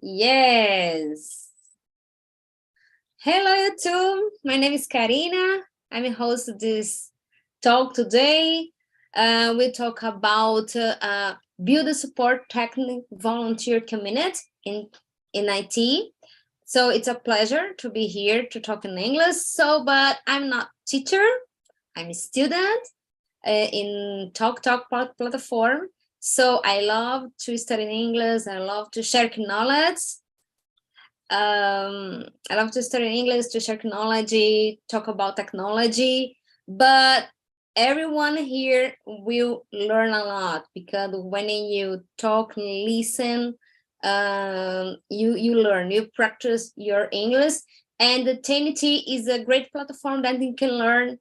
Yes. Hello, YouTube. My name is Karina. I'm a host of this talk today. We talk about build a support technical volunteer community in IT. So it's a pleasure to be here to talk in English. But I'm not teacher. I'm a student in TalkNtalk platform. So I love to study in English. I love to share knowledge. I love to study English, to share technology, talk about technology, but everyone here will learn a lot because when you talk and listen, you learn, you practice your English, and the TNT is a great platform that you can learn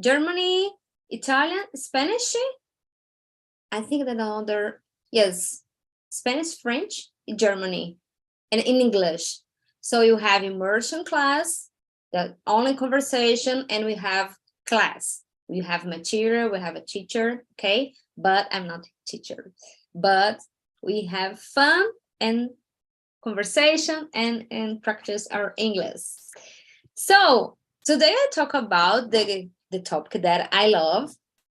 Germany, Italian, Spanish. I think that other, yes, Spanish, French, Germany, and in English. So you have immersion class, the only conversation, and we have class. We have material, we have a teacher, okay? But I'm not a teacher. But we have fun and conversation and practice our English. So today I talk about the topic that I love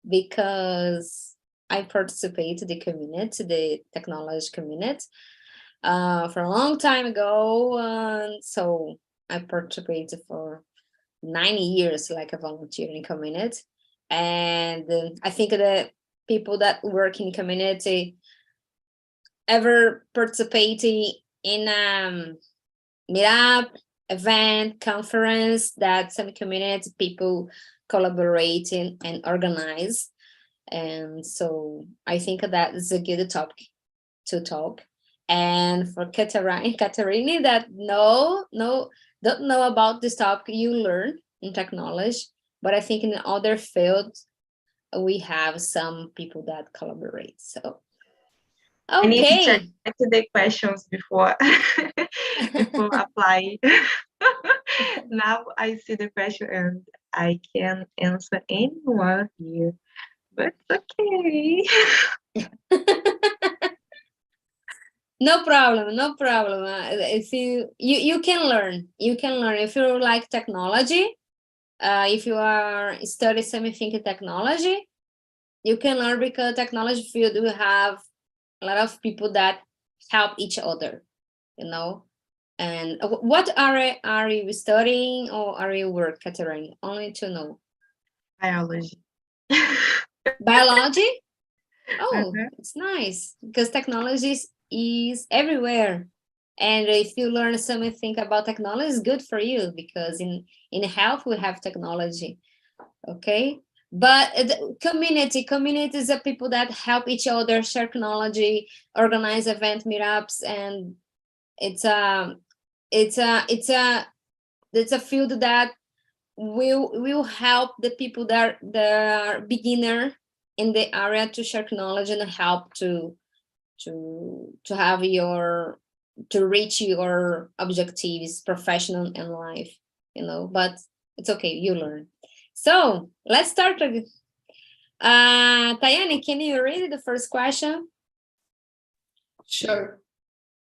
because I participate in the community, the technology community, for a long time ago. So I participated for 9 years like a volunteering community. And I think the people that work in community ever participating in meetup, event, conference that some community people collaborating and organize. And so I think that is a good topic to talk. And for Katerina that don't know about this topic, you learn in technology, but I think in other fields we have some people that collaborate. So I need to okay. check the questions before applying. Now I see the question and I can answer anyone here, but okay. No problem. If you can learn, if you like technology, if you are study something in technology, you can learn because technology field we have a lot of people that help each other, you know. And what are you studying or are you work, Catherine? Only to know. Biology. Biology? Oh, it's nice because technology is everywhere. And if you learn something about technology, it's good for you because in health we have technology. Okay. But communities are people that help each other, share technology, organize event meetups, and it's a field that will help the people that are beginner in the area to share knowledge and help to have to reach your objectives professional and life, you know. But it's okay, you learn. So let's start. Tayane, can you read the first question? Sure.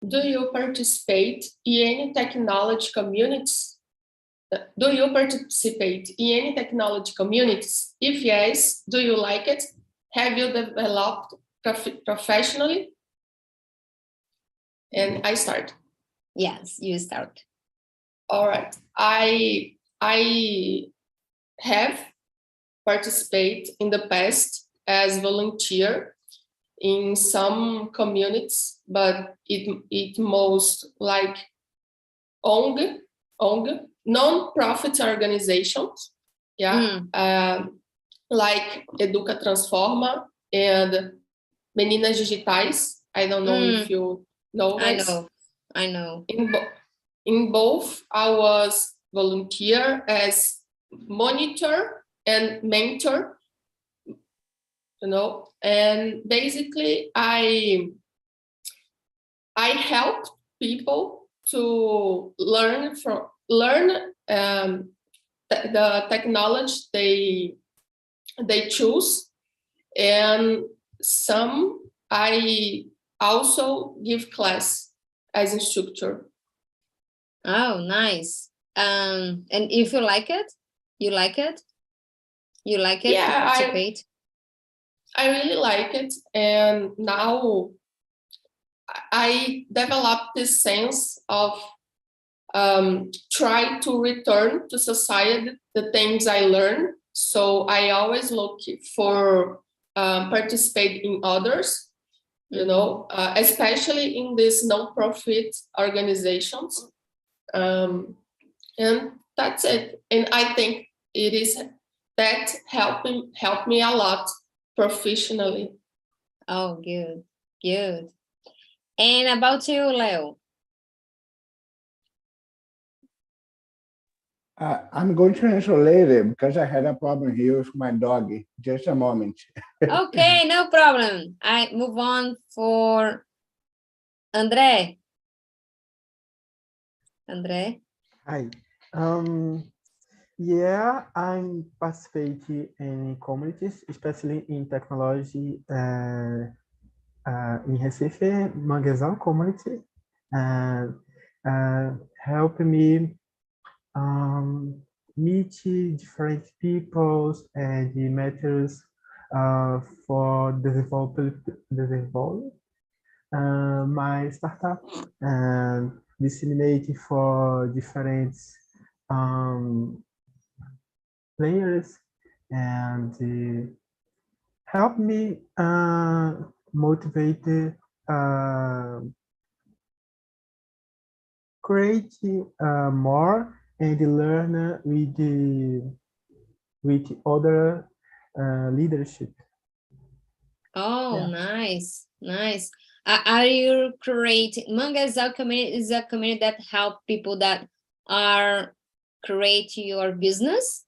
Do you participate in any technology communities? Do you participate in any technology communities? If yes, do you like it? Have you developed professionally? And I start. Yes, you start. All right. I have participated in the past as volunteer in some communities, but it most like ONG, non-profit organizations, like Educa Transforma and Meninas Digitais. I don't know if you know that. I know. In both, I was volunteer as monitor and mentor, you know, and basically I help people to learn the technology they choose, and some I also give class as instructor. Oh, nice. And if you like it, you like it to Yeah, participate? I really like it, and now I developed this sense of try to return to society the things I learned. So I always look for participate in others, you know, especially in these non-profit organizations. And that's it. And I think it is that helped me a lot professionally. Oh, good, good. And about you, Leo? I'm going to answer later because I had a problem here with my dog. Just a moment. Okay, no problem. I move on for André. André? Hi. Yeah, I'm participating in communities, especially in technology in Recife, Manguezal community, and help me meet different peoples and the matters for develop my startup and disseminate for different players and help me motivate create more and learn with other leadership. Oh, Yeah. nice, nice. Are you creating Manguezal community is a community that help people that are create your business?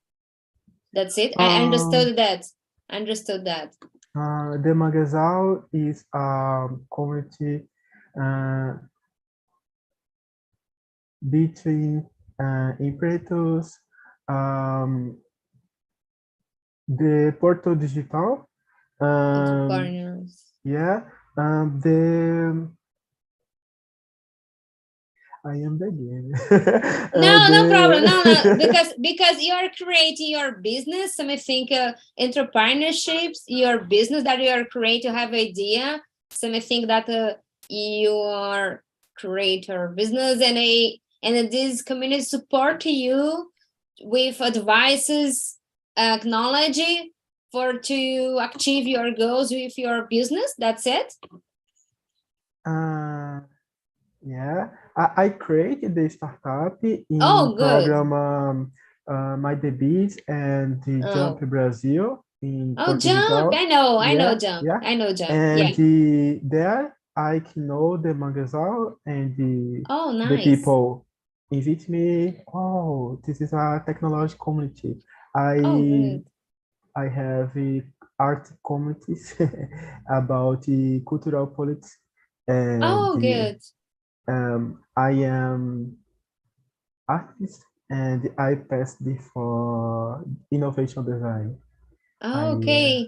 That's it. I understood that. Understood that. The Manguezal is a community between empreiteiros, the Porto Digital, Entrepreneurs. yeah, the I am beginning. No, no problem. No, no, because you are creating your business. Some think entrepreneurships, your business that you are creating, you have idea. Some think that you are creator business and this community support you with advices, technology for to achieve your goals with your business. That's it. Yeah, I created the startup in Oh, good. program My Debits and the Jump Oh. Brazil in Oh, Jump. Portugal. I know Yeah, Jump. yeah. I know Jump. And Yeah. there I can know the Manguezal and Oh, the nice. people invite me. Oh, this is a technology community. Oh, good. I have art communities about the cultural politics and Oh, good. I am artist and I passed for innovation design. Oh, okay.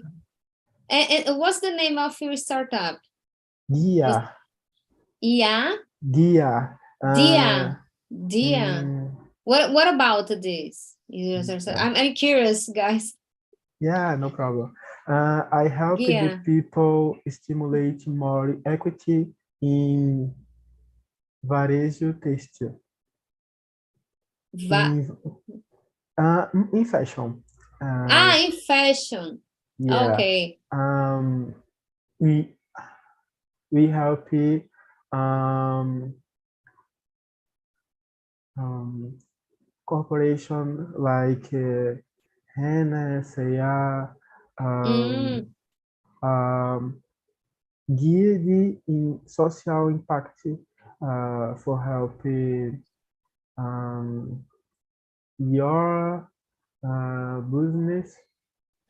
And what's the name of your startup? Guia, Yeah, guia. Dia. Dia. mm, What about this? I'm curious, guys. yeah, no problem. I help the Gia. people stimulate more equity in varejo têxtil, Va in fashion. in fashion. Yeah. Okay. We help um, corporation like Hana, Saya, Mm. give in social impact for helping your business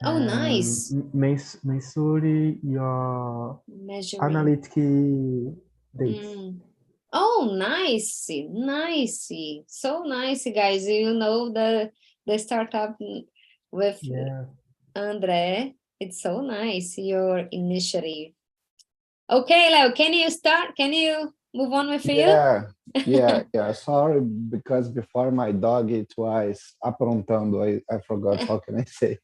Oh, and nice. measure your Measuring. analytic dates. Oh, nice, nice, so nice, guys. You know the startup with Yeah. André. It's so nice, your initiative. Okay, Leo, can you start? Can you move on with you? Yeah. Sorry, because before my dog it was aprontando. I forgot. How can I say?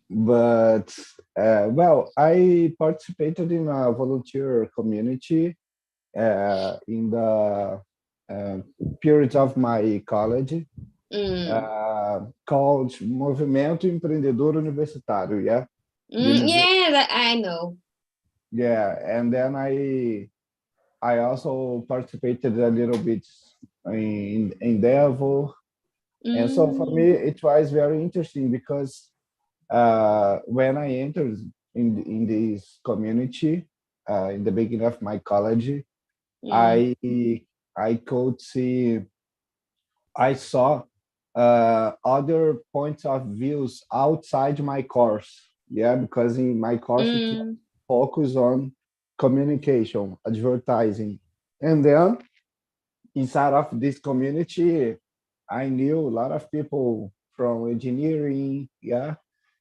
But well, I participated in a volunteer community in the period of my college called Movimento Empreendedor Universitário. Yeah. Yeah, I know. Yeah, and then I also participated a little bit in Endeavor, and so for me it was very interesting because when I entered in this community in the beginning of my college, I could see I saw other points of views outside my course. Yeah, because in my course it was focused on communication, advertising, and then inside of this community, I knew a lot of people from engineering,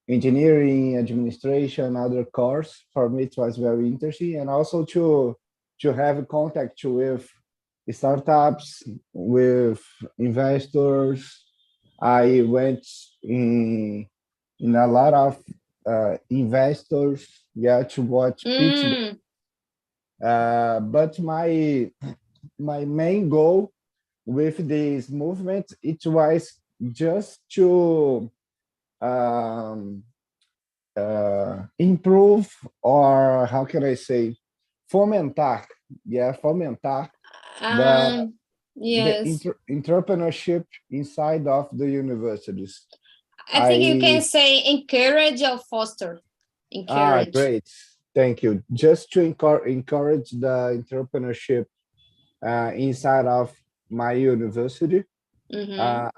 engineering, administration, other course. For me, it was very interesting, and also to have contact with startups, with investors. I went in a lot of investors, to watch pitch. But my main goal with this movement, it was just to improve, or how can I say, fomentar the Yes. entrepreneurship inside of the universities. I think you can say encourage or foster. Encourage. Great. Thank you. Just to encourage the entrepreneurship inside of my university.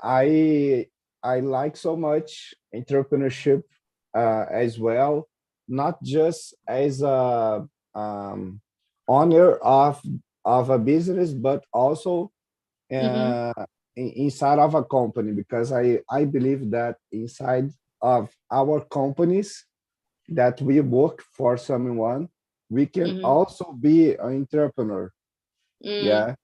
I like so much entrepreneurship as well, not just as a owner of a business, but also inside of a company, because I believe that inside of our companies that we work for someone, we can also be an entrepreneur. Yeah,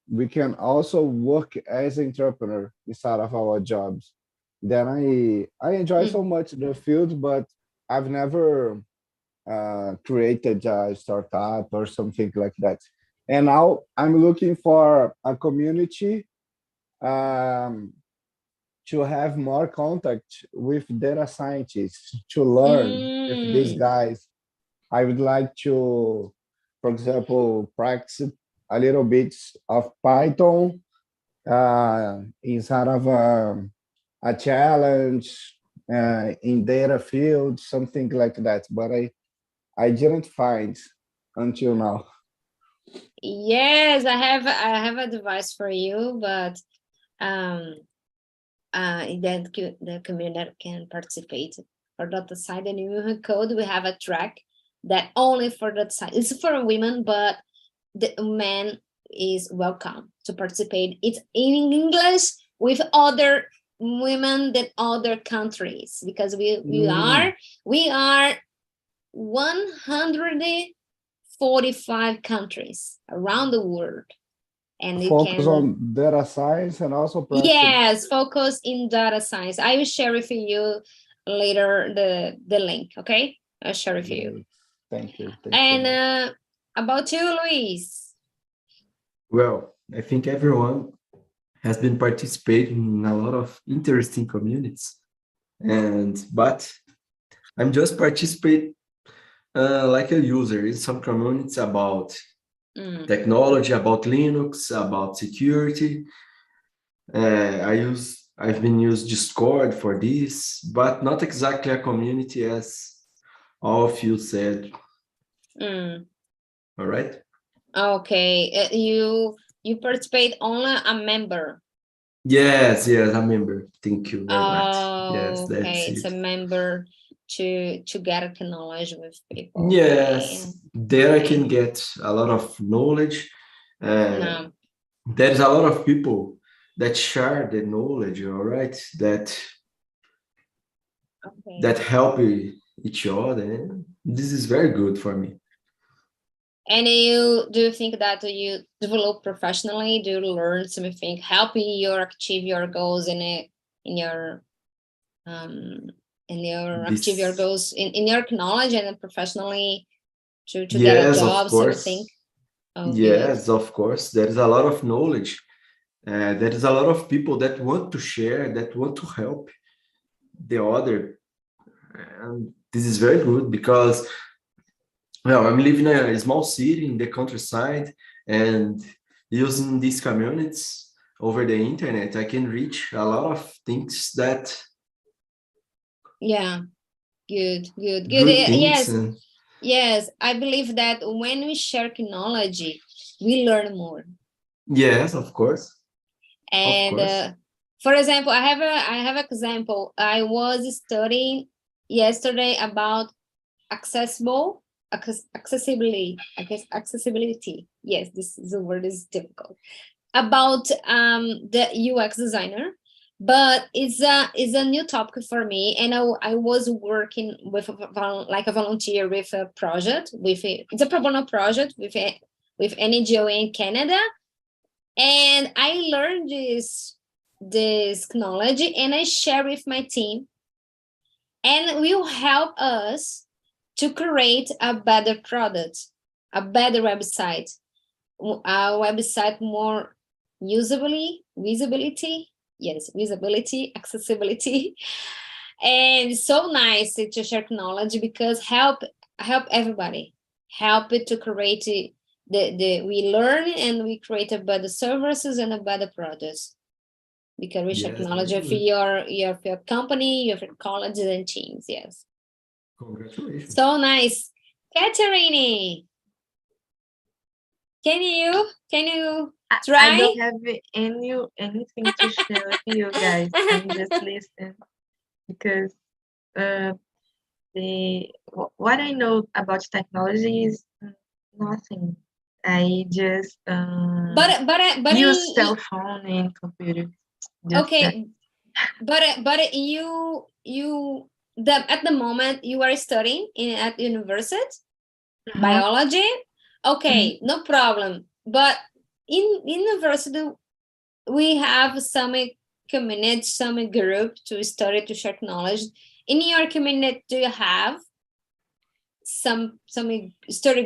we can also work as entrepreneur inside of our jobs. Then I enjoy so much the field, but I've never created a startup or something like that. And now I'm looking for a community to have more contact with data scientists, to learn with these guys. I would like to, for example, practice a little bit of Python inside of a challenge in data field, something like that. But I didn't find until now. Yes, I have advice for you, but the community can participate for data side. And in code, we have a track that only for that side. It's for women, but the man is welcome to participate. It's in English with other women that other countries, because we are 145 countries around the world, and focus on data science and also practice. Yes, focus in data science. I will share with you later the link. Okay, I'll share with you. Thank you. And about you, Luis? Well, I think everyone has been participating in a lot of interesting communities, but I'm just participate like a user in some communities about technology, about Linux, about security. I've been used Discord for this, but not exactly a community as all of you said. All right. Okay, you participate only a member. Yes, a member. Thank you very much. Yes, okay, that's it's it. a member to get knowledge with people. Yes, there I can get a lot of knowledge. There's a lot of people that share the knowledge, all right, that help each other. And this is very good for me. And do you think that you develop professionally? Do you learn something helping you achieve your goals in your achieve your goals in your knowledge and professionally to get a Yes, of job, something? course. Oh, good. Yes, of course. There is a lot of knowledge. There is a lot of people that want to share, that want to help the other. And this is very good because, well, I'm living in a small city in the countryside, and using these communities over the internet, I can reach a lot of things that Yeah, good. good things. Yes, yes. I believe that when we share technology, we learn more. Yes, of course. And for example, I have an example. I was studying yesterday about accessibility. Yes, this is the word is difficult. About the UX designer, but it's a new topic for me, and I was working with like a volunteer with a project it's a pro bono project with an NGO in Canada, and I learned this technology and I share with my team, and it will help us to create a better product, a better website, a website more visibility, accessibility. And so nice to share technology because help everybody, help it to create we learn and we create a better services and a better products because we share Yes, technology very for good. your company, your colleges and teams. Yes, Congratulations. so nice. Catherine, can you I try? don't have anything to share with you guys. I'm just listening because what I know about technology is nothing. I just but use cell phone and computer. Just that. okay, but at the moment you are studying at university biology. Okay, no problem. But in university we have some community, some group to study to share knowledge. In your community, do you have some study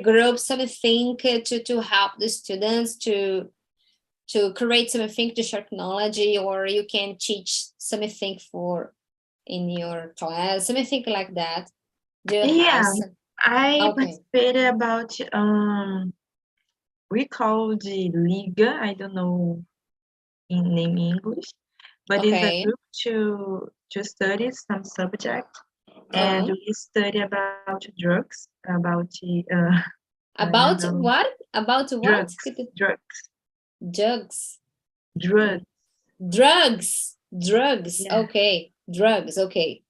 groups, something to help the students to create something to share technology, or you can teach something for in your class, something like that? Do you Yeah, have some? I Okay. participated about we call the Liga. I don't know in English, but it's a Okay. group to study some subject, and we study about drugs, about I don't About know, what? About what? drugs, Drugs. drugs. Drugs. Yeah. Okay. Drugs. Okay.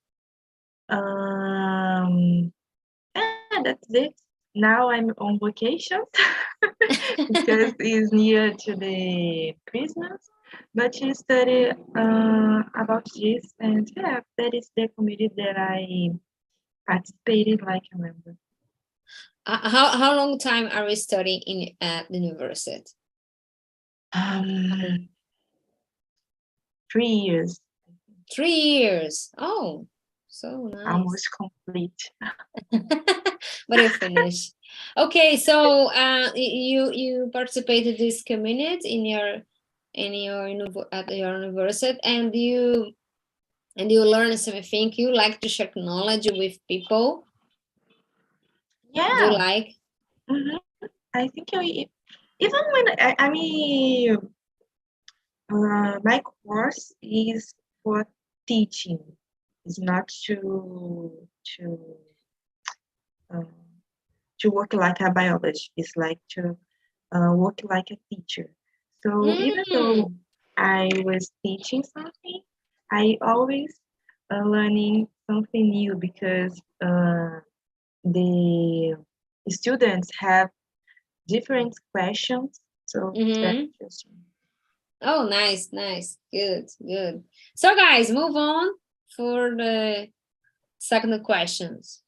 Yeah, that's it. Now I'm on vacation because it's near to the Christmas. But you study about this, and yeah, that is the community that I participated like a member. How long time are we studying in at the university? 3 years. 3 years. Oh, so nice. Almost complete. But you finish. Okay, so you participated this community at your university, and you learn something. You like to share knowledge with people. Yeah. Do you like? I think even when I mean my course is for teaching. It's not to work like a biologist. It's like to work like a teacher. So even though I was teaching something, I always learning something new because the students have different questions. So it's very interesting. Oh, nice. Good. So guys, move on for the second questions.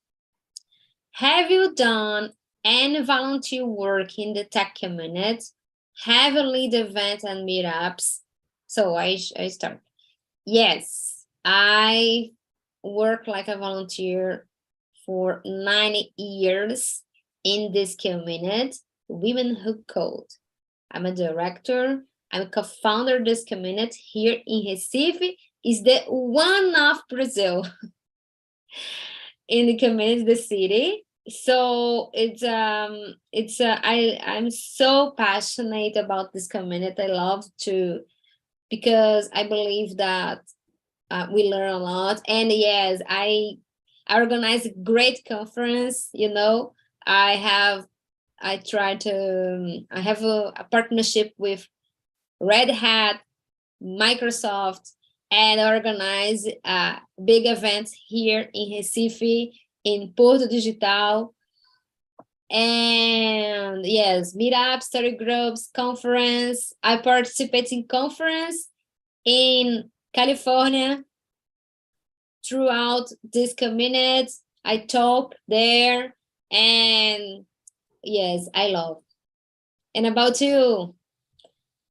Have you done and volunteer work in the tech community, have a lead event and meetups. So I start. Yes, I work like a volunteer for 9 years in this community, Women Who Code. I'm a director. I'm a co-founder of this community here in Recife. Is the one of Brazil in the community, the city. So I'm so passionate about this community. I love to, because I believe that we learn a lot. And yes, I organize a great conference. I have a partnership with Red Hat, Microsoft, and organize big events here in Recife, in Porto Digital. And yes, meetups, study groups, conference. I participate in conference in California throughout this community. I talk there, and yes, I love. And about you,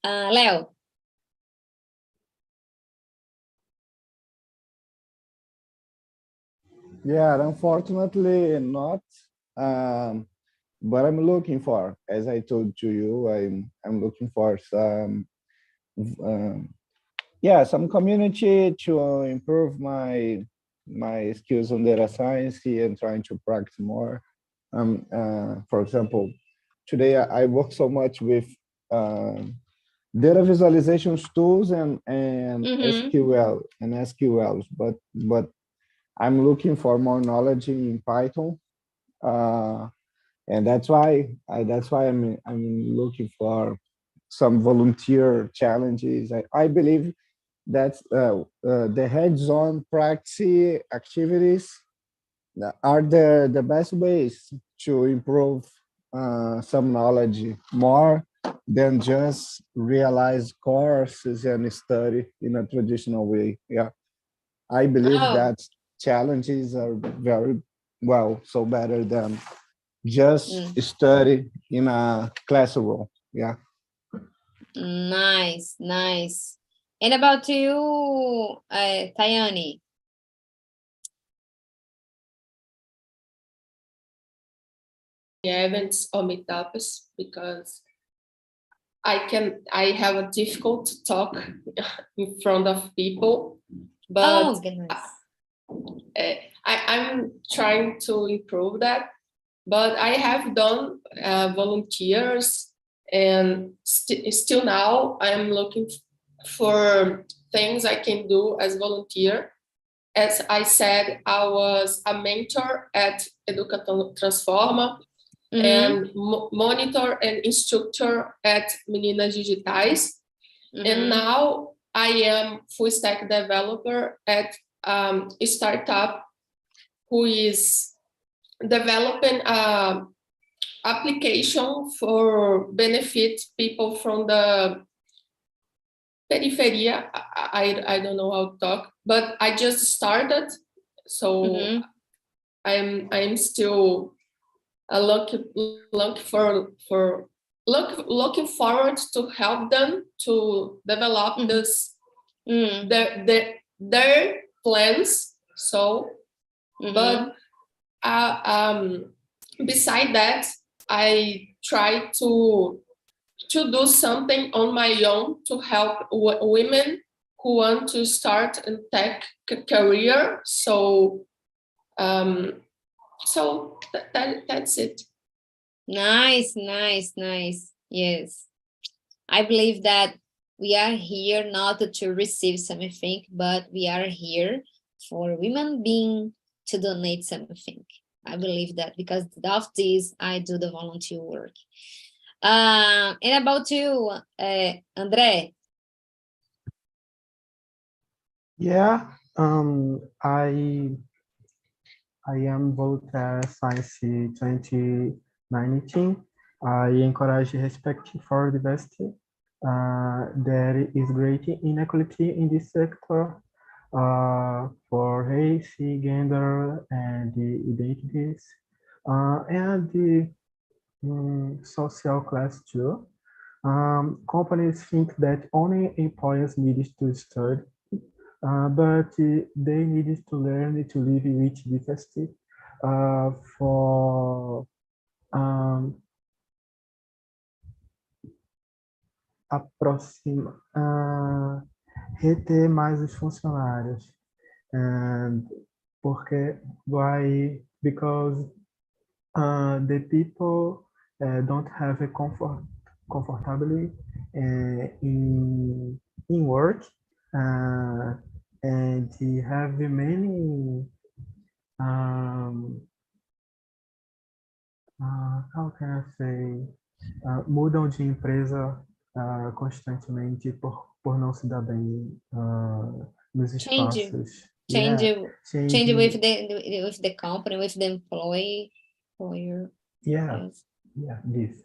Leo? Yeah, unfortunately not. But I'm looking for, as I told to you, I'm looking for um, some community to improve my skills on data science and trying to practice more. For example, today I work so much with data visualization tools and SQLs, but I'm looking for more knowledge in Python, and that's why I'm looking for some volunteer challenges. I believe that the hands-on practice activities are the best ways to improve some knowledge more than just realize courses and study in a traditional way. Yeah, I believe that challenges are very so better than just study in a classroom. Yeah. Nice. And about you, Tayani? Events or meetups, because I have a difficult to talk in front of people, but I'm trying to improve that. But I have done volunteers, and still now I'm looking for things I can do as volunteer. As I said, I was a mentor at Educação Transforma, and monitor and instructor at Meninas Digitais. And now I am full stack developer at a startup who is developing an application for benefit people from the periferia. I don't know how to talk, but I just started, so I'm still looking forward to help them to develop this their plans. So, but beside that, I try to do something on my own to help women who want to start a tech career. So, so that's it. Nice. Yes, I believe that we are here not to receive something, but we are here for women being to donate something. I believe that because of this, I do the volunteer work. And about you, André? Yeah, I am both Science 2019. I encourage respect for diversity. There is great inequality in this sector for race, gender, and identities. And social class too. Companies think that only employees need to study, but they need to learn to live with diversity for um, reter mais os funcionários. And because the people don't have a comfortably in work, and have many how can I say, mudam de empresa constantemente por não se dar bem nos espaços. Change Changing. with the company, with the employee, employer. Yeah, Yes. yeah, this.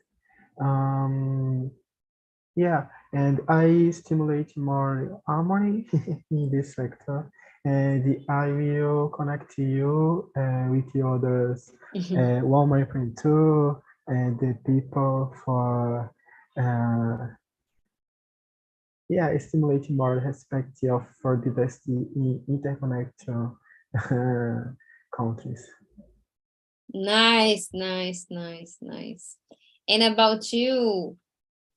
Yeah, and I stimulate more harmony in this sector, and I will connect you with the others, one my friend too, and the people for stimulate more respect for diversity in interconnection countries. Nice. And about you,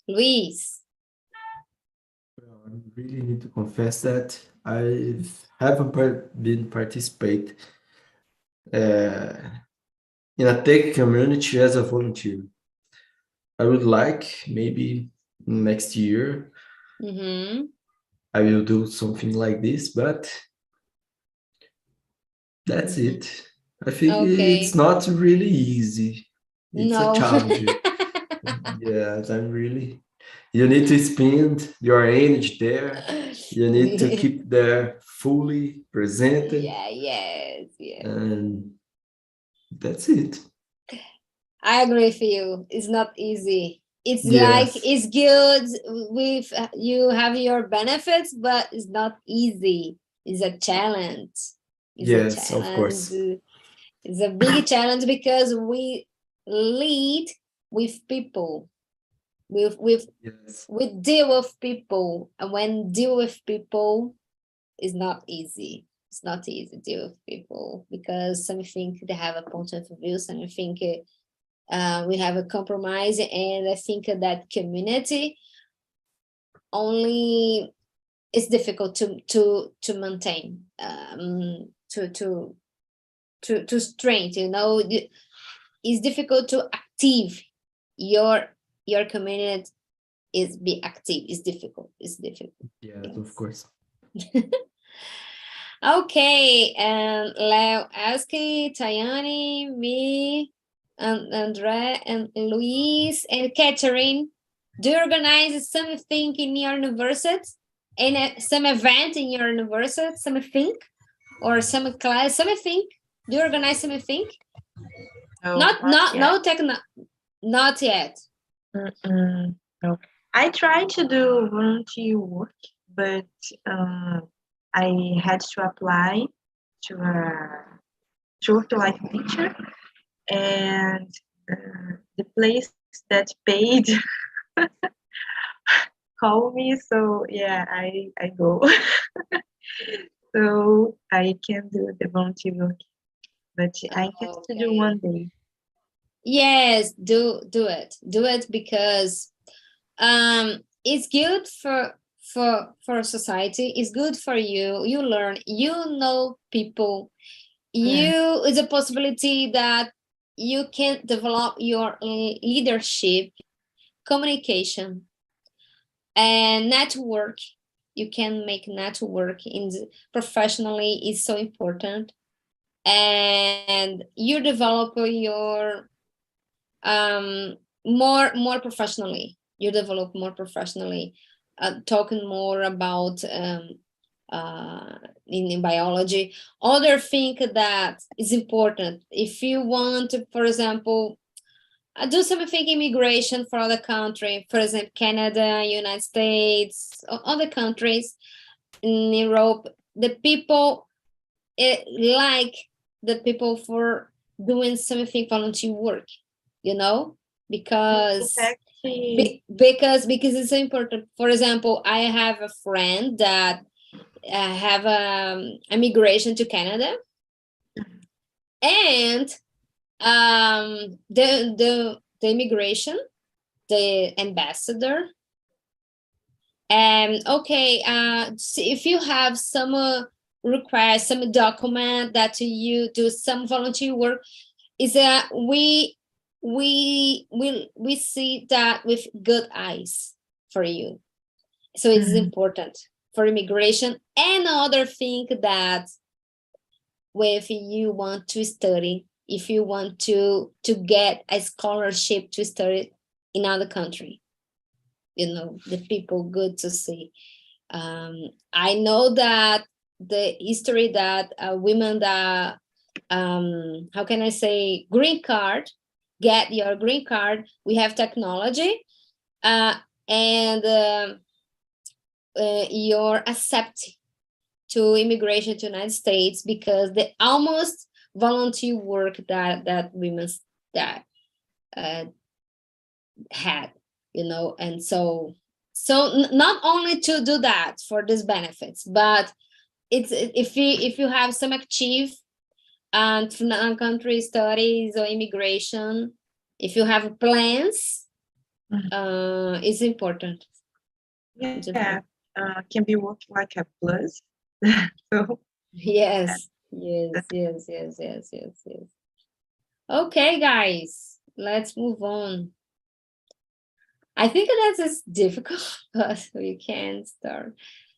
Luis? Well, I really need to confess that I haven't been participate in a tech community as a volunteer. I would like maybe next year I will do something like this, but that's it. I think it's not really easy. It's a challenge. Yes, you need to spend your energy there. You need to keep there fully presented. Yes. And that's it. I agree with you. It's not easy. It's Yes. like it's good with you have your benefits, but it's not easy. It's a challenge. Yes, of course. It's a big challenge because we lead with people. We deal with people, and when deal with people is not easy. It's not easy to deal with people because some think they have a point of view, some think we have a compromise, and I think that community only is difficult to maintain, to strengthen. It's difficult to active your community. Is be active. It's difficult. Yes, of course. Okay, and Leo, Aski, Tayani, me, and Andre, and Luis, and Catherine, do you organize something in your university? Some event in your university, something? Or some class, something? Do you organize something? No, not yet. No. I tried to do volunteer work, but I had to apply to work like a teacher, and the place that paid called me, so yeah, I go. So I can do the volunteer work, but I have to do one day. Yes, do it because it's good for society. It's good for you. You learn, you know people. It's a possibility that you can develop your leadership, communication, and network. You can make network professionally is so important, and you develop your more professionally. You develop more professionally, talking more about in biology. Other thing that is important if you want to, for example, do something immigration for other country, for example, Canada, United States, other countries in Europe. The people like the people for doing something volunteer work, because Actually, because it's important. For example, I have a friend that have immigration to Canada, and the immigration, the ambassador, and okay, if you have some request, some document that you do some volunteer work, is that we see that with good eyes for you. So it is important for immigration. And other thing that if you want to study, if you want to get a scholarship to study in other country, you know, the people good to see. I know that the history that women that how can I say, green card, get your green card, we have technology, and you're accepted to immigration to United States because the almost volunteer work that women that had, you know. And so not only to do that for these benefits, but it's if you have some active and country studies or immigration, if you have plans, it's important. yeah, can be working like a plus. So Yes. Okay, guys, let's move on. I think that is difficult, but we can start.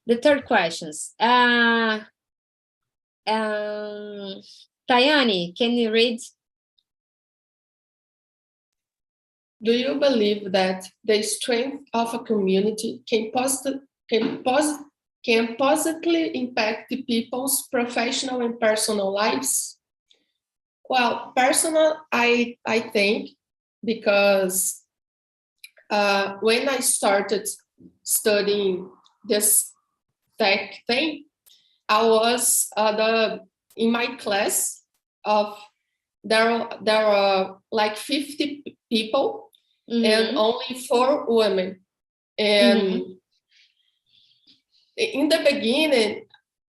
The third questions. Tayani, can you read? Do you believe that the strength of a community can positively impact the people's professional and personal lives? Well, personal, I think, because when I started studying this tech thing, I was in my class of there are like 50 people, and only 4 women. And in the beginning,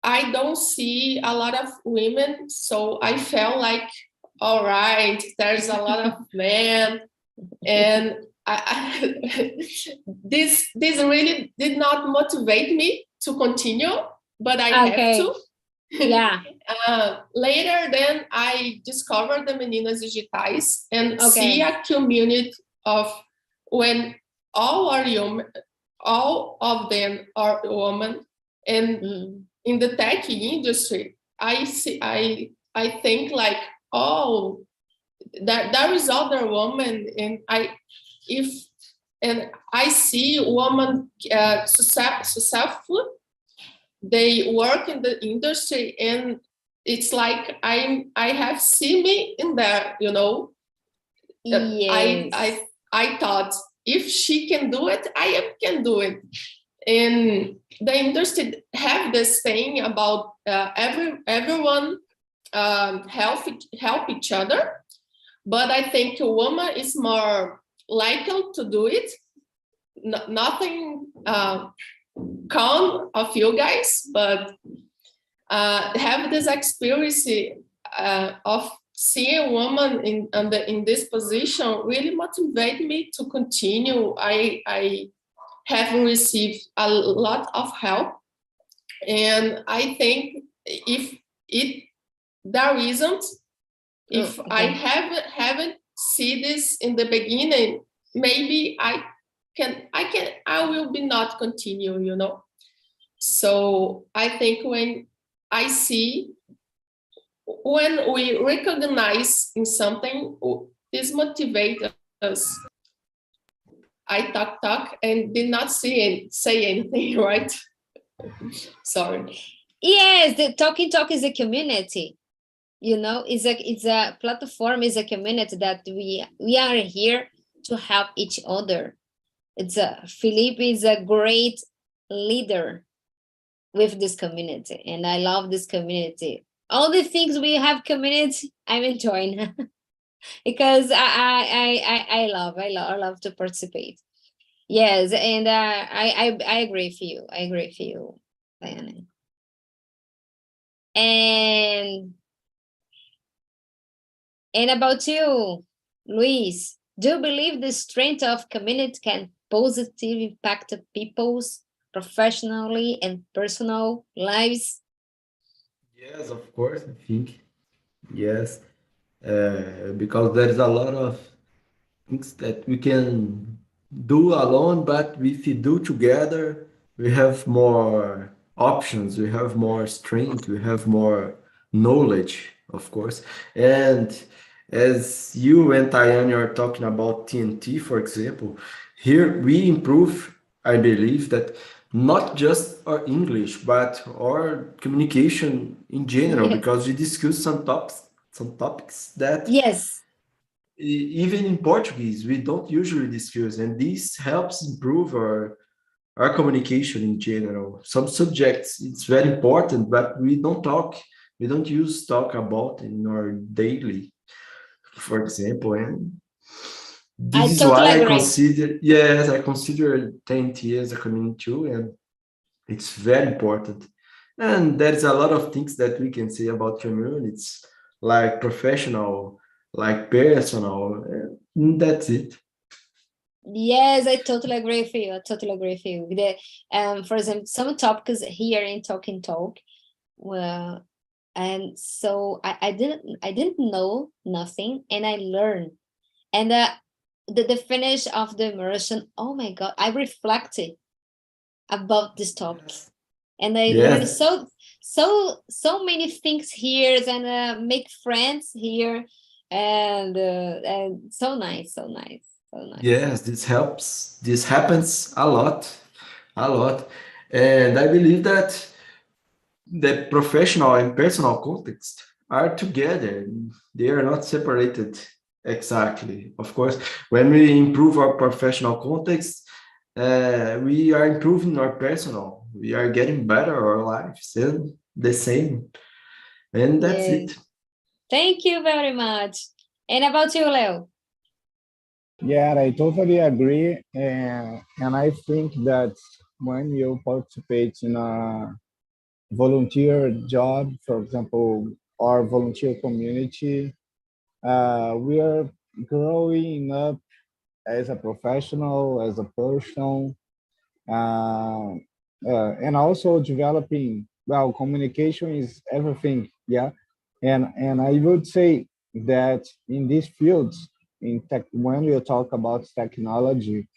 I don't see a lot of women, so I felt like, all right, there's a lot of men, and this really did not motivate me to continue, but I have to. Yeah. Later, then I discovered the Meninas Digitais and see a community of when all of them are women, and in the tech industry, I think like, oh, there is other women, and I see women successful. They work in the industry, and it's like I have seen me in there, you know. Yes. I thought, if she can do it, I can do it. And the industry have this thing about everyone help each other, but I think a woman is more likely to do it. Nothing con of you guys, but have this experience of seeing a woman in this position really motivate me to continue. I have received a lot of help, and I think if there isn't, if I haven't seen this in the beginning, maybe I will be not continue, you know. So I think when we recognize in something, this motivates us. I talk and did not say anything, right? Sorry. Yes, the TALK is a community. You know, it's a platform, is a community that we are here to help each other. Philippe is a great leader with this community, and I love this community. All the things we have community, I'm enjoying. because I love to participate. Yes, and I agree with you. I agree with you, Diana. And about you, Luis, do you believe the strength of community can positively impact people's professionally and personal lives? Yes, of course, I think. Yes, because there is a lot of things that we can do alone, but if we do together, we have more options, we have more strength, we have more knowledge, of course. And as you and Tayane are talking about TNT, for example, here we improve, I believe, that not just our English, but our communication in general, Yes. because we discuss some topics that Yes. even in Portuguese, we don't usually discuss, and this helps improve our communication in general. Some subjects, it's very important, but we don't use talk about in our daily, for example. And I this is totally why agree. yes, I consider 10 years a community too, and it's very important. And there's a lot of things that we can say about communities, like professional, like personal, and that's it. Yes, I totally agree with you. I totally agree with you. For example, some topics here in Talking Talk, well, and so I didn't know nothing, and I learned. And the finish of the immersion, oh my God, I reflected about this topic, and I learned Yes, so many things here, and make friends here, and so nice, so nice, so nice. yes, this helps. This happens a lot, a lot. And I believe that the professional and personal context are together. They are not separated exactly. Of course, when we improve our professional context, we are improving our personal. We are getting better our lives and the same. And that's Yeah. it. Thank you very much. And about you, Leo? Yeah, I totally agree. And I think that when you participate in a volunteer job, for example, or volunteer community, we are growing up as a professional, as a person, uh, and also developing. Well, communication is everything. Yeah, and I would say that in these fields, in tech, when we talk about technology,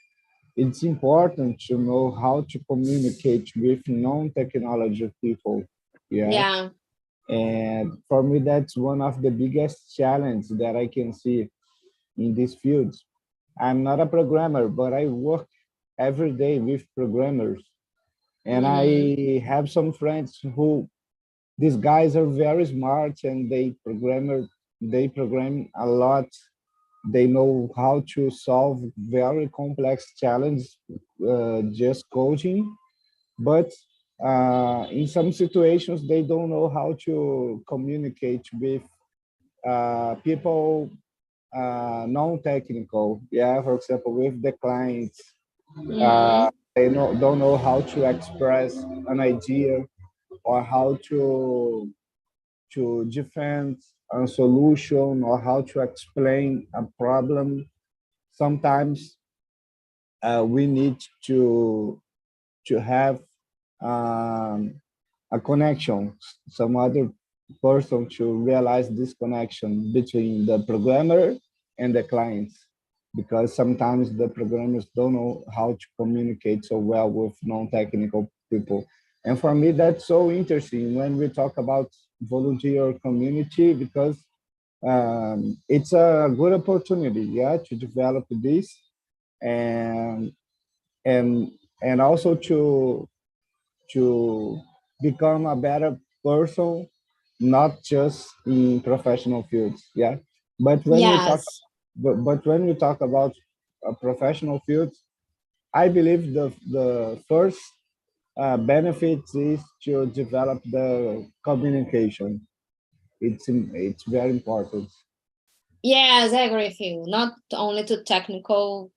it's important to know how to communicate with non-technology people. Yeah, Yeah. and for me, that's one of the biggest challenges that I can see in these fields. I'm not a programmer, but I work every day with programmers. And Mhm. I have some friends who these guys are very smart and they program a lot. They know how to solve very complex challenges just coding, but in some situations they don't know how to communicate with people non-technical. Yeah, for example, with the clients, Mhm. don't know how to express an idea or how to defend a solution or how to explain a problem. Sometimes we need to have um, a connection, some other person to realize this connection between the programmer and the clients, because sometimes the programmers don't know how to communicate so well with non-technical people. And for me, that's so interesting when we talk about volunteer community, because it's a good opportunity, yeah, to develop this and and and also to become a better person, not just in professional fields. Yeah, but when we talk, Yes. but when we talk about professional fields, I believe the first benefit is to develop the communication. It's very important. Yes, I agree with you. Not only to technical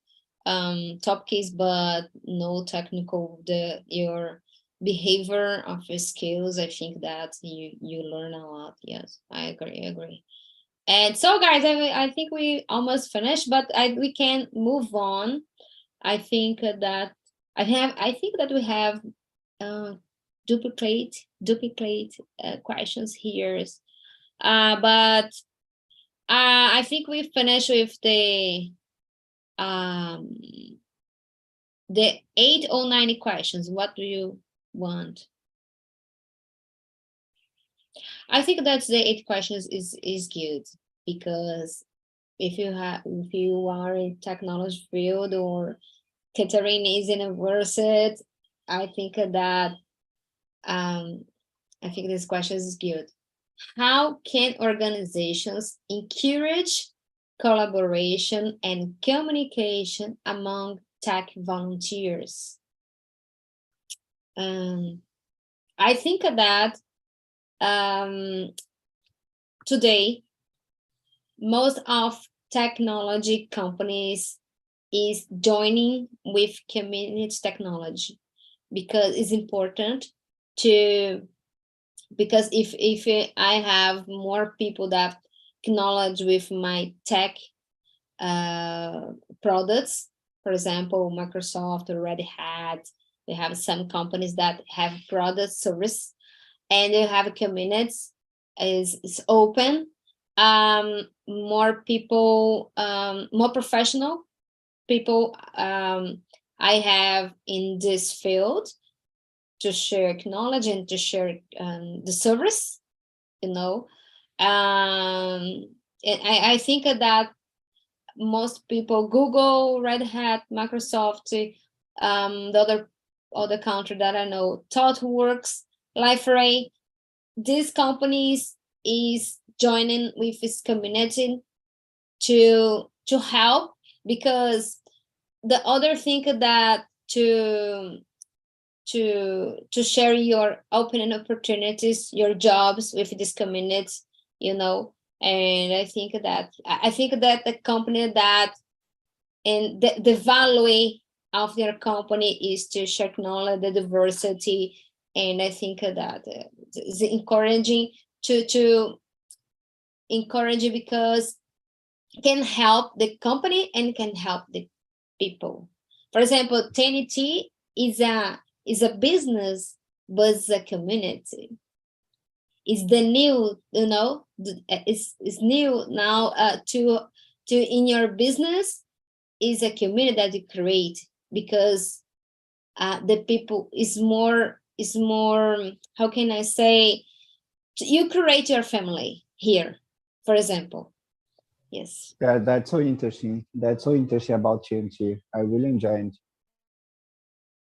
topics, but no technical your behavior of your skills. I think that you learn a lot. Yes, I agree. And so, guys, I think we almost finished, but we can move on. I think that I think that we have duplicate questions here. But I think we finished with the 8 or 9 questions. What do you want? I think that the 8 questions is good, because if you are in technology field or Catherine is in university, I think that I think this question is good. How can organizations encourage collaboration and communication among tech volunteers? I think that today, most of technology companies is joining with community technology, because it's important to, because if I have more people that acknowledge with my tech products, for example, Microsoft or Red Hat, they have some companies that have product service, and they have communities is open, more people, more professional people I have in this field to share knowledge and to share the service, you know. And I think that most people, Google, Red Hat, Microsoft, the other country that I know, ThoughtWorks, Liferay, these companies is joining with this community to help, because the other thing that to share your opening opportunities, your jobs with this community, you know. And I think that the company that, and the value of their company is to share knowledge, the diversity, and I think that it's encouraging to encourage, because it can help the company and can help the people. For example, TNT is a business, but it's a community. It's the new, you know, it's new now to in your business is a community that you create, because the people is more, how can I say, you create your family here, for example. Yes. Yeah, that's so interesting. That's so interesting about TNT. I really enjoyed it.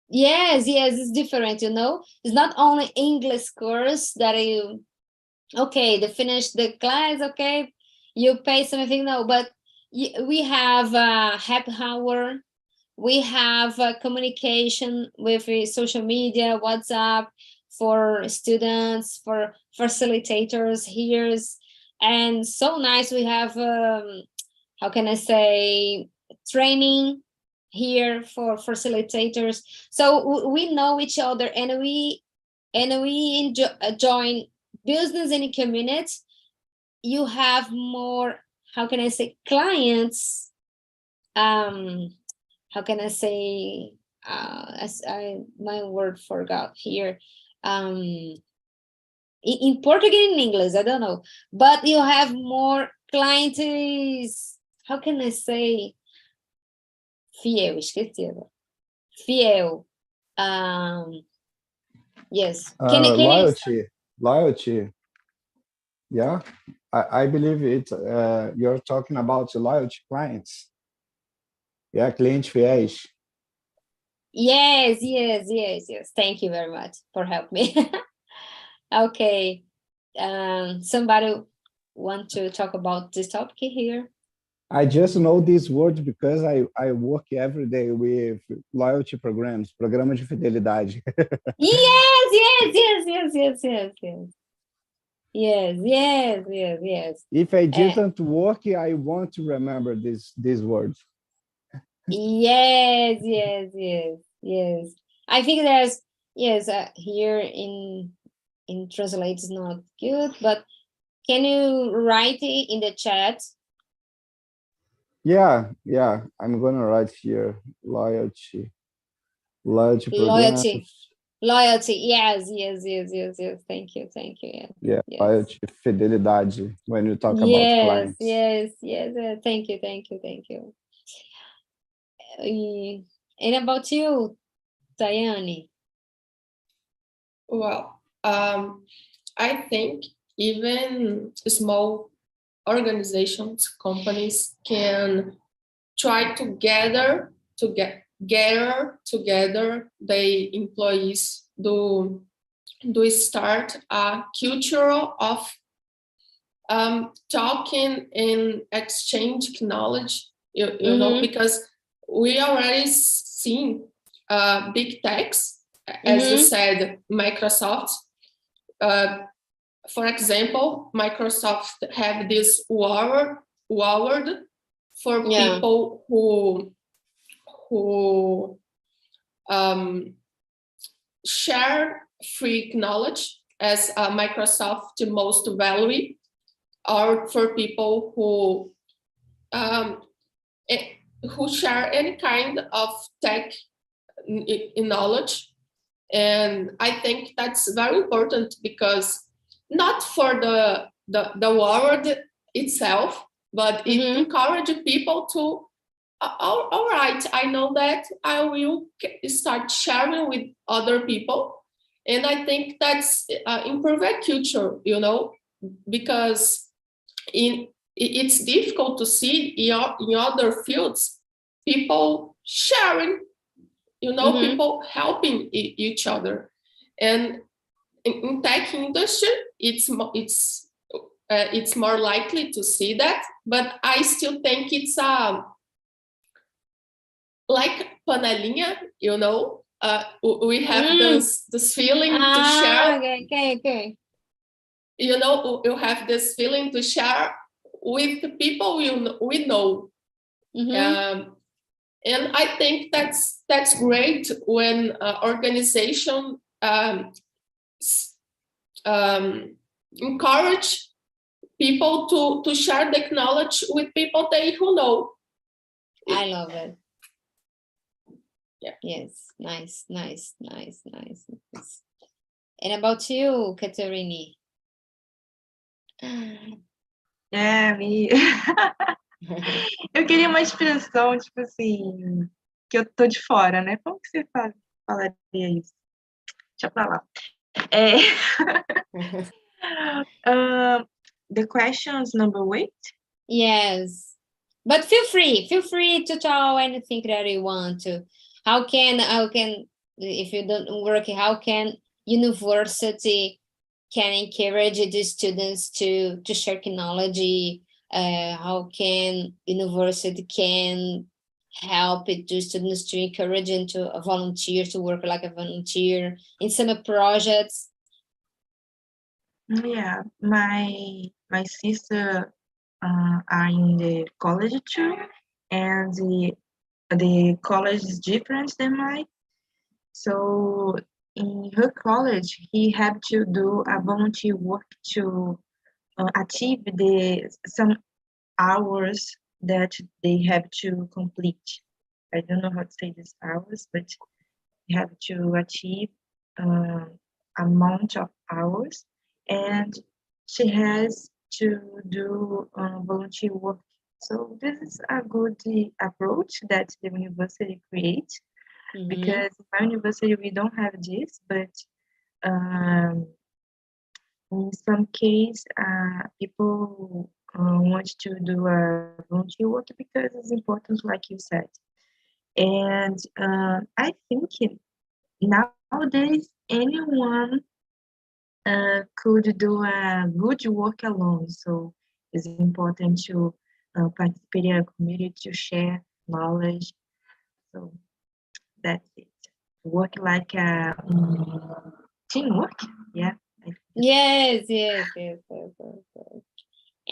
Yes, it's different, you know. It's not only English course that you, okay, they finish the class, okay, you pay something, no, but we have a happy hour, we have communication with social media, WhatsApp, for students, for facilitators here, and so nice. We have how can I say, training here for facilitators, so we know each other, and we join business in a community. You have more, how can I say, clients, how can I say, my word forgot here, in Portuguese, in English, I don't know, but you have more clients, how can I say, fiel, esqueci agora. Fiel, yes, Loyalty. Yeah, I believe it. You're talking about loyalty clients. Yeah, clientes fiéis. Yes. Thank you very much for helping me. Okay. Somebody want to talk about this topic here? I just know this word because I work every day with loyalty programs, de fidelidade. Yes. Yes, yes, yes, yes. If I didn't work, I want to remember this word. Yes, yes, yes, yes. I think there's yes here in translate is not good, but can you write it in the chat? Yeah, I'm gonna write here loyalty Loyalty, programs. loyalty. Yes, yes, yes, yes, yes. Thank you, thank you. Yeah, Yeah, yes, loyalty, fidelidade. When you talk about yes, clients. yes, yes. Thank you, thank you, thank you. And about you, Tayani? Well, I think even small organizations, companies can try to gather together the employees do start a culture of talking and exchange knowledge, you know, because we already seen big techs, as you said, Microsoft. For example, Microsoft have this award for Yeah. people who share free knowledge as Microsoft most value, or for people who share any kind of tech knowledge. And I think that's very important, because not for the world itself, but it encourages people to all right, I know that, I will start sharing with other people. And I think that's improve a culture, you know, because it's difficult to see in other fields people sharing, you know, people helping each other. And in tech industry, it's more likely to see that, but I still think it's like panelinha, you know. We have this feeling to share. Okay. You know, you have this feeling to share with the people we know. And I think that's great when organization encourage people to share the knowledge with people they who know. I love it. Yeah. Yes, nice. And about you, Caterini? É, eu queria uma expressão, tipo assim, que eu tô de fora, né? Como que você falaria isso? Deixa pra lá. The questions number 8? Yes, but feel free to tell anything that you want to. How can if you don't work, how can university can encourage the students to share technology? How can university can help the students to encourage them to volunteer, to work like a volunteer in some projects? Yeah, my sister are in the college too, and the college is different than mine. So in her college, he had to do a volunteer work to achieve some hours that they have to complete. I don't know how to say these hours, but you have to achieve amount of hours, and she has to do volunteer work. So this is a good approach that the university creates, because in my university we don't have this, but in some case people want to do a volunteer work because it's important, like you said. And I think nowadays anyone could do a good work alone. So it's important to participate in a community, to share knowledge. So that's it. Work like a teamwork. Yeah. Yes.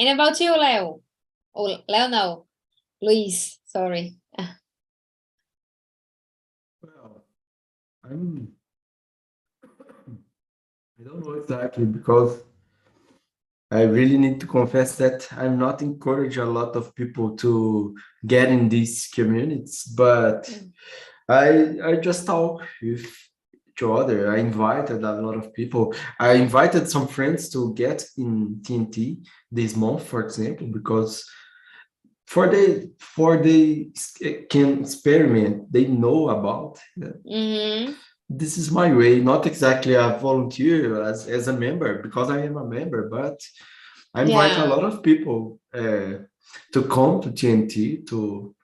And about you, Leo? Oh, Leo, no. Luis, sorry. Well, I don't know exactly because I really need to confess that I'm not encourage a lot of people to get in these communities, but I just talk with each other. I invited a lot of people. I invited some friends to get in TNT this month, for example, because they can experiment, they know about. Mm-hmm. This is my way, not exactly a volunteer as a member, because I am a member, but I invite a Yeah. lot of people to come to TNT to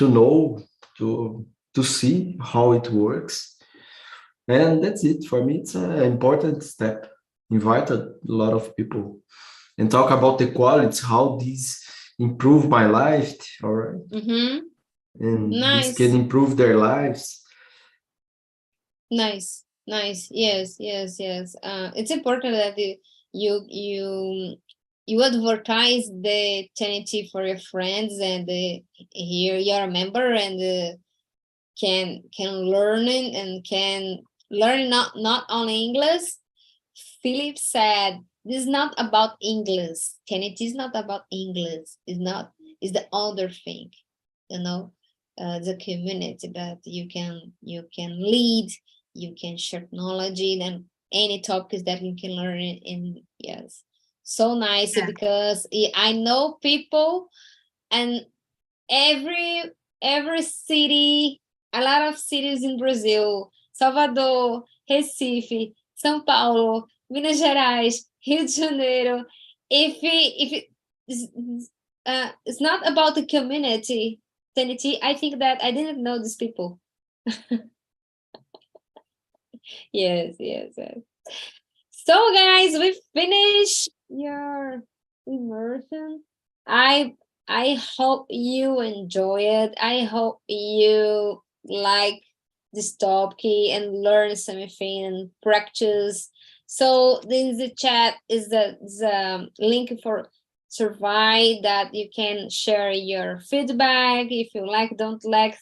know, to see how it works. And that's it. For me, it's an important step. Invite a lot of people and talk about the qualities, how these improve my life, all right? Mm-hmm. And this Nice. can improve their lives. Nice. Yes. It's important that you advertise the TNT for your friends, and here you're a member, and can learn it, and can learn not only English. Philip said, this is not about English. TNT is not about English. It's the other thing, the community that you can lead, you can share knowledge, and any topics that you can learn in. Yes, so nice. Yeah. Because I know people, and every city, a lot of cities in Brazil: Salvador, Recife, São Paulo, Minas Gerais, Rio de Janeiro. If it's not about the community, I think that I didn't know these people. Yes. So guys, we finished your immersion. I hope you enjoy it. I hope you like this topic and learn something and practice. So in the chat is the link for survey that you can share your feedback, if you like, don't like,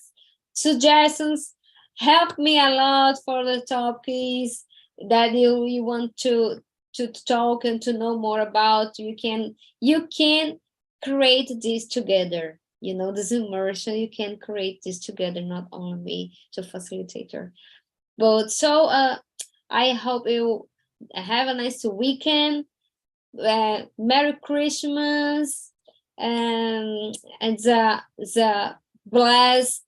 suggestions. Help me a lot for the topics that you want to talk and to know more about. You can create this together, this immersion. You can create this together, not only me to facilitator. But so I hope you have a nice weekend. Merry Christmas, and the blessed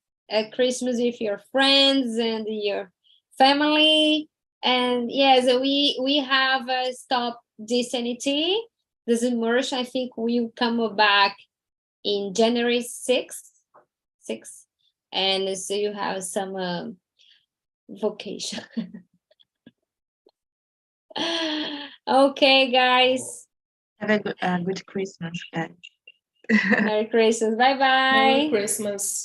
Christmas with your friends and your family. And yes, we have stopped this NT, this immersion. I think we'll come back in January 6th, and so you have some vacation. Okay, guys. Have a good Christmas, guys. Merry Christmas. Bye-bye. Merry Christmas.